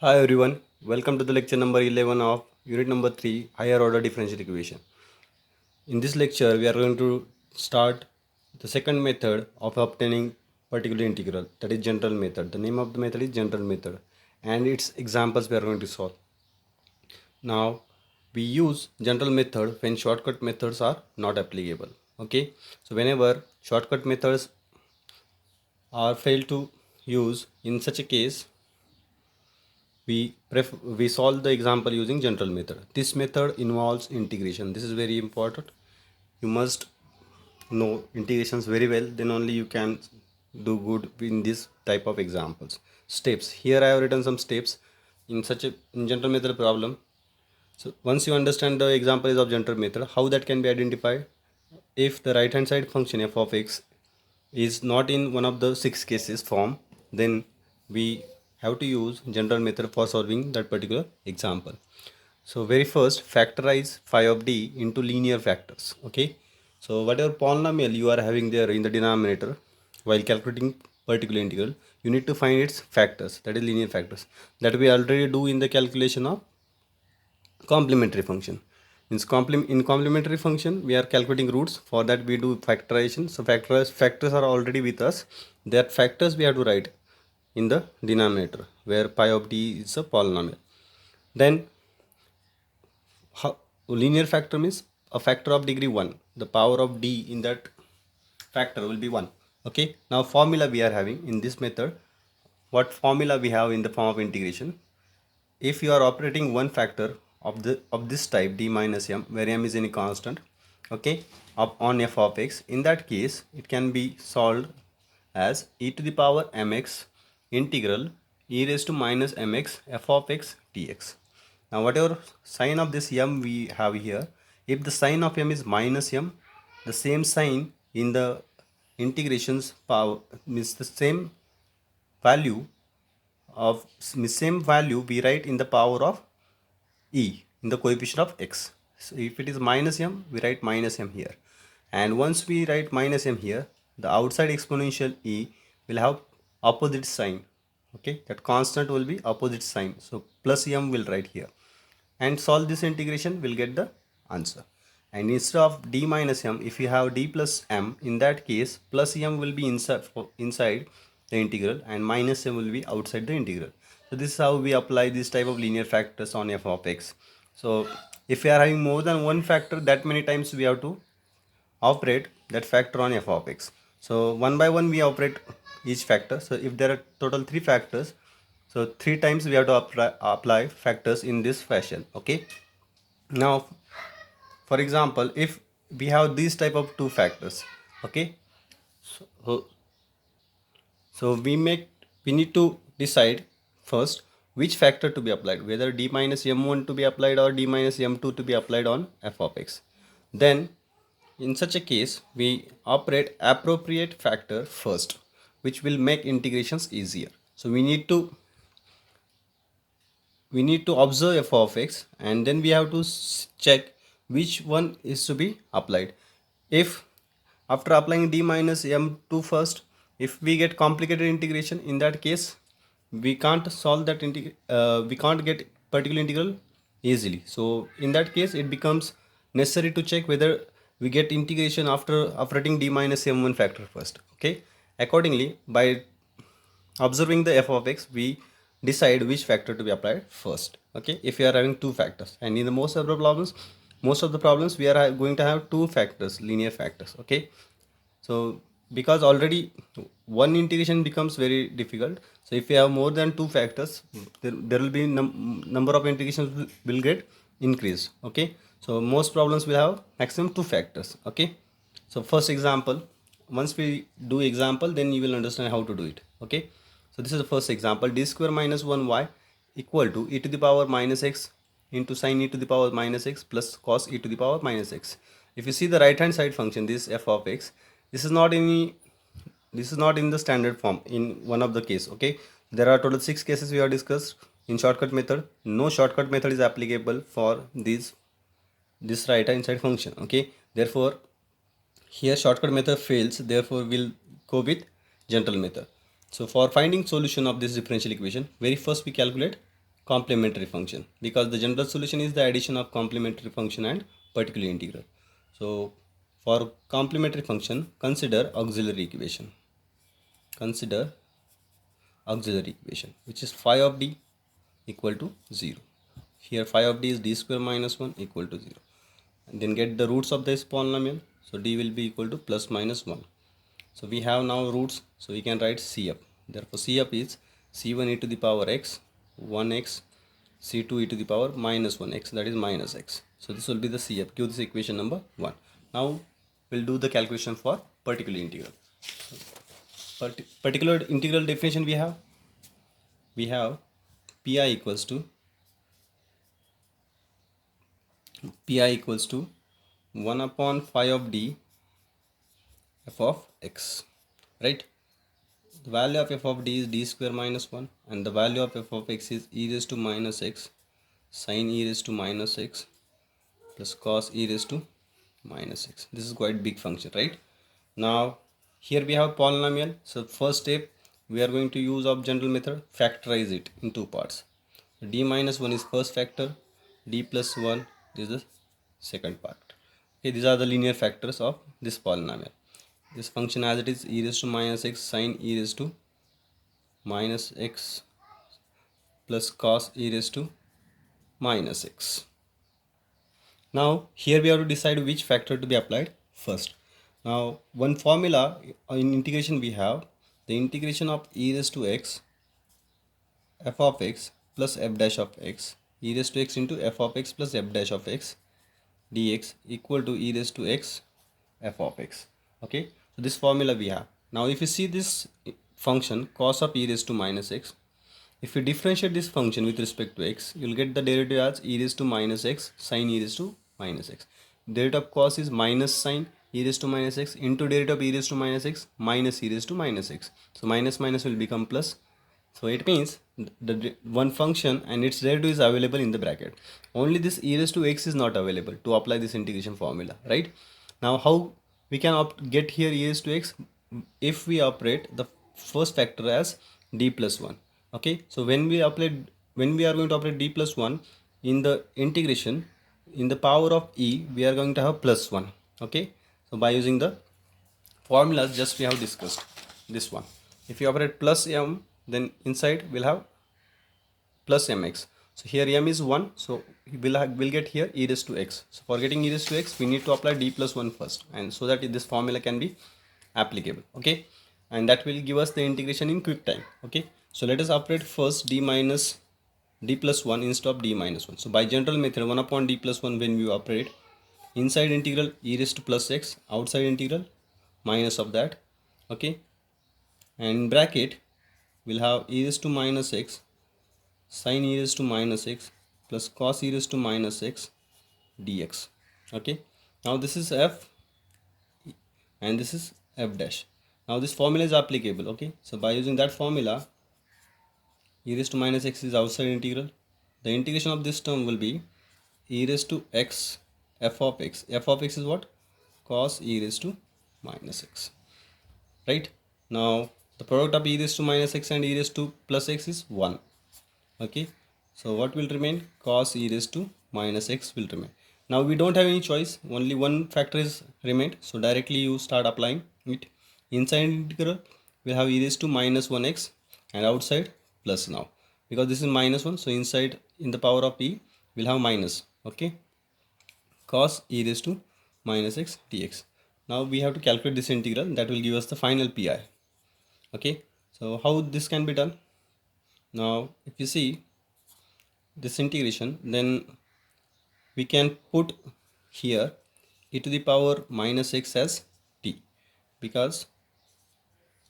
Hi everyone, welcome to the lecture number 11 of unit number 3 higher order differential equation. In this lecture we are going to start the second method of obtaining particular integral, that is general method. The name of the method is general method and its examples we are going to solve. Now we use general method when shortcut methods are not applicable. Okay, so whenever shortcut methods are failed to use, in such a case we solve the example using general method. This method involves integration. This is very important. You must know integrations very well, then only you can do good in this type of examples. Steps, here I have written some steps in such a in general method problem. So once you understand the example is of general method, how that can be identified: if the right hand side function f of x is not in one of the six cases form, then we have to use general method for solving that particular example. So very first, factorize phi of d into linear factors. Okay, so whatever polynomial you are having there in the denominator while calculating particular integral, you need to find its factors, that is linear factors, that we already do in the calculation of complementary function. In complementary function we are calculating roots. For that we do factorization. So factors are already with us. That factors we have to write in the denominator where pi of d is a polynomial. Then linear factor means a factor of degree 1. The power of d in that factor will be 1. Okay, now formula we are having in this method. What formula we have in the form of integration? If you are operating one factor of this type d minus m, where m is any constant, okay, on f of x, in that case it can be solved as e to the power mx integral e raised to minus mx f of x dx. Now whatever sign of this m we have here, if the sign of m is minus m, the same sign in the integrations power means the same value of same value we write in the power of e in the coefficient of x. So if it is minus m, we write minus m here, and once we write minus m here, the outside exponential e will have opposite sign. Okay, that constant will be opposite sign, so plus m will write here, and solve this integration, will get the answer. And instead of d minus m, if you have d plus m, in that case plus m will be inside the integral and minus m will be outside the integral. So this is how we apply this type of linear factors on f of x. So if we are having more than one factor, that many times we have to operate that factor on f of x. So one by one we operate each factor. So if there are total three factors, so three times we have to apply factors in this fashion. Okay, now for example, if we have these type of two factors, okay, so, so we need to decide first which factor to be applied, whether d minus m1 to be applied or d minus m2 to be applied on f of x. Then in such a case we operate appropriate factor first, which will make integrations easier. So we need to observe f of x, and then we have to check which one is to be applied. If after applying d minus m2 first, if we get complicated integration, in that case we can't solve that we can't get particular integral easily. So in that case it becomes necessary to check whether we get integration after operating d minus m1 factor first. Okay, accordingly, by observing the f of x, we decide which factor to be applied first. Okay, if we are having two factors, and in the most of the problems we are going to have two factors, linear factors. Okay, so because already one integration becomes very difficult, so if we have more than two factors, there will be number of integrations will get increased. Okay, so most problems will have maximum two factors. Okay, so first example, once we do example, then you will understand how to do it. Okay, so this is the first example: d square minus 1y equal to e to the power minus x into sin e to the power minus x plus cos e to the power minus x. If you see the right hand side function, this f of x, this is not any, this is not in the standard form in one of the case. Okay, there are total six cases we have discussed in shortcut method. No shortcut method is applicable for this right hand side function. Okay, therefore here shortcut method fails, therefore we'll go with general method. So for finding solution of this differential equation, very first we calculate complementary function, because the general solution is the addition of complementary function and particular integral. So for complementary function, consider auxiliary equation. Consider auxiliary equation, which is phi of d equal to 0. Here phi of d is d square minus 1 equal to 0. And then get the roots of this polynomial. So d will be equal to plus minus 1. So we have now roots, so we can write c up. Therefore c up is c1 e to the power x, 1x, c2 e to the power minus 1x, that is minus x. So this will be the c up. Give this equation number 1. Now we'll do the calculation for particular integral. Particular integral definition we have pi equals to 1 upon phi of d f of x, right? The value of f of d is d square minus 1, and the value of f of x is e raised to minus x sin e raised to minus x plus cos e raised to minus x. This is quite big function, right? Now here we have polynomial. So first step, we are going to use of general method, factorize it in two parts. D minus 1 is first factor, d plus 1 is the second part. Okay, these are the linear factors of this polynomial. This function as it is e raised to minus x sin e raised to minus x plus cos e raised to minus x. Now here we have to decide which factor to be applied first. Now one formula in integration we have the integration of e raised to x f of x plus f dash of x, e raised to x into f of x plus f dash of x dx equal to e raised to x f of x. Okay, so this formula we have. Now if you see this function cos of e raised to minus x, if you differentiate this function with respect to x, you will get the derivative as e raised to minus x sin e raised to minus x. Derivative of cos is minus sin e raised to minus x into derivative of e raised to minus x minus e raised to minus x. So minus minus will become plus. So it means the one function and its derivative is available in the bracket. Only this e raised to x is not available to apply this integration formula, right? Now how we can get here e raised to x? If we operate the first factor as d plus 1. Okay, so when we are going to operate d plus 1 in the integration, in the power of e we are going to have plus 1. Okay, so by using the formulas just we have discussed this one, if you operate plus m, then inside we'll have plus mx. So here m is 1, so we'll get here e raised to x. So for getting e raised to x, we need to apply d plus 1 first, and so that this formula can be applicable. Okay, and that will give us the integration in quick time. Okay, so let us operate first d plus 1 instead of d minus 1. So by general method 1 upon d plus 1, when we operate inside integral e raised to plus x, outside integral minus of that. Okay, and in bracket we'll have e raised to minus x sin e raised to minus x plus cos e raised to minus x dx. Okay, now this is f and this is f dash. Now this formula is applicable. Okay, so by using that formula, e raised to minus x is outside integral. The integration of this term will be e raised to x f of x. F of x is what? Cos e raised to minus x. Right? Now the product of e raised to minus x and e raised to plus x is 1. Okay, so what will remain? Cos e raised to minus x will remain. Now we don't have any choice, only one factor is remained, so directly you start applying it. Inside integral we have e raised to minus 1x and outside plus. Now because this is minus 1, so inside in the power of e we'll have minus. Okay, cos e raised to minus x dx. Now we have to calculate this integral, that will give us the final pi. Okay, so how this can be done? Now if you see this integration, then we can put here e to the power minus x as t, because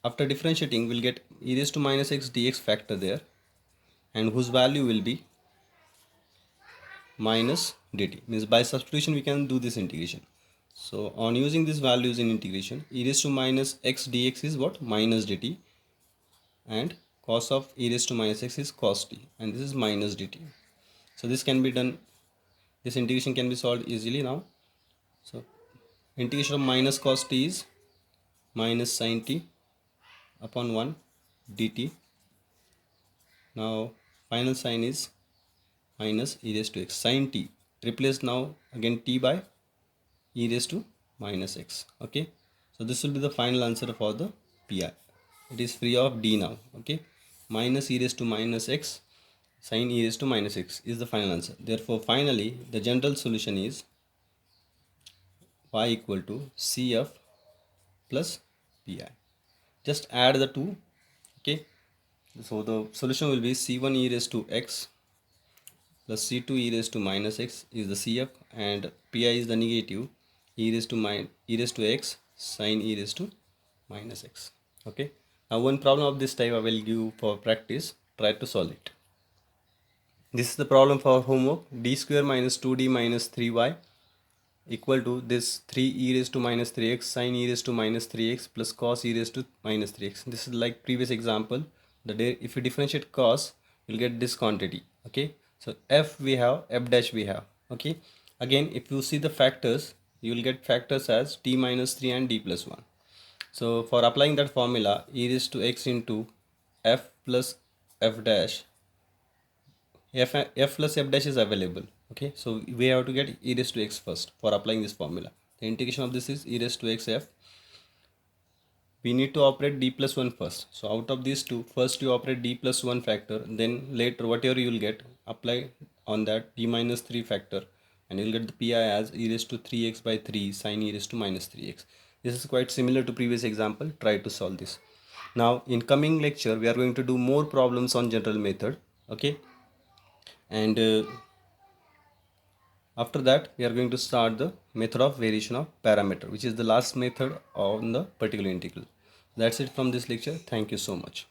after differentiating we'll get e raised to minus x dx factor there, and whose value will be minus dt. Means by substitution we can do this integration. So on using these values in integration, e raised to minus x dx is what? Minus dt, and cos of e raised to minus x is cos t, and this is minus dt. So this can be done, this integration can be solved easily now. So integration of minus cos t is minus sin t upon 1 dt. Now final sign is minus e raised to x sin t. Replace now again t by e raised to minus x. Okay, so this will be the final answer for the pi. It is free of d now. Okay, minus e raised to minus x sin e raised to minus x is the final answer. Therefore finally the general solution is y equal to cf plus pi. Just add the two. Okay, so the solution will be c1 e raised to x plus c2 e raised to minus x is the cf, and pi is the negative e raised to x sin e raised to minus x. Okay, now one problem of this type I will give for practice. Try to solve it. This is the problem for homework. D square minus 2d minus 3y equal to this 3 e raised to minus 3x sin e raised to minus 3x plus cos e raised to minus 3x. This is like previous example. If you differentiate cos, you'll get this quantity. Okay, so f we have, f dash we have. Okay, again if you see the factors, you will get factors as t minus 3 and d plus 1. So for applying that formula, e raised to x into f plus f dash, f plus f dash is available. Okay, so we have to get e raised to x first for applying this formula. The integration of this is e raised to x f. We need to operate d plus 1 first. So out of these two, first you operate d plus 1 factor, then later whatever you will get, apply on that d minus 3 factor, and you'll get the pi as e raised to 3x by 3 sin e raised to minus 3x. This is quite similar to previous example. Try to solve this. Now in coming lecture we are going to do more problems on general method. Okay, and after that we are going to start the method of variation of parameter, which is the last method on the particular integral. That's it from this lecture. Thank you so much.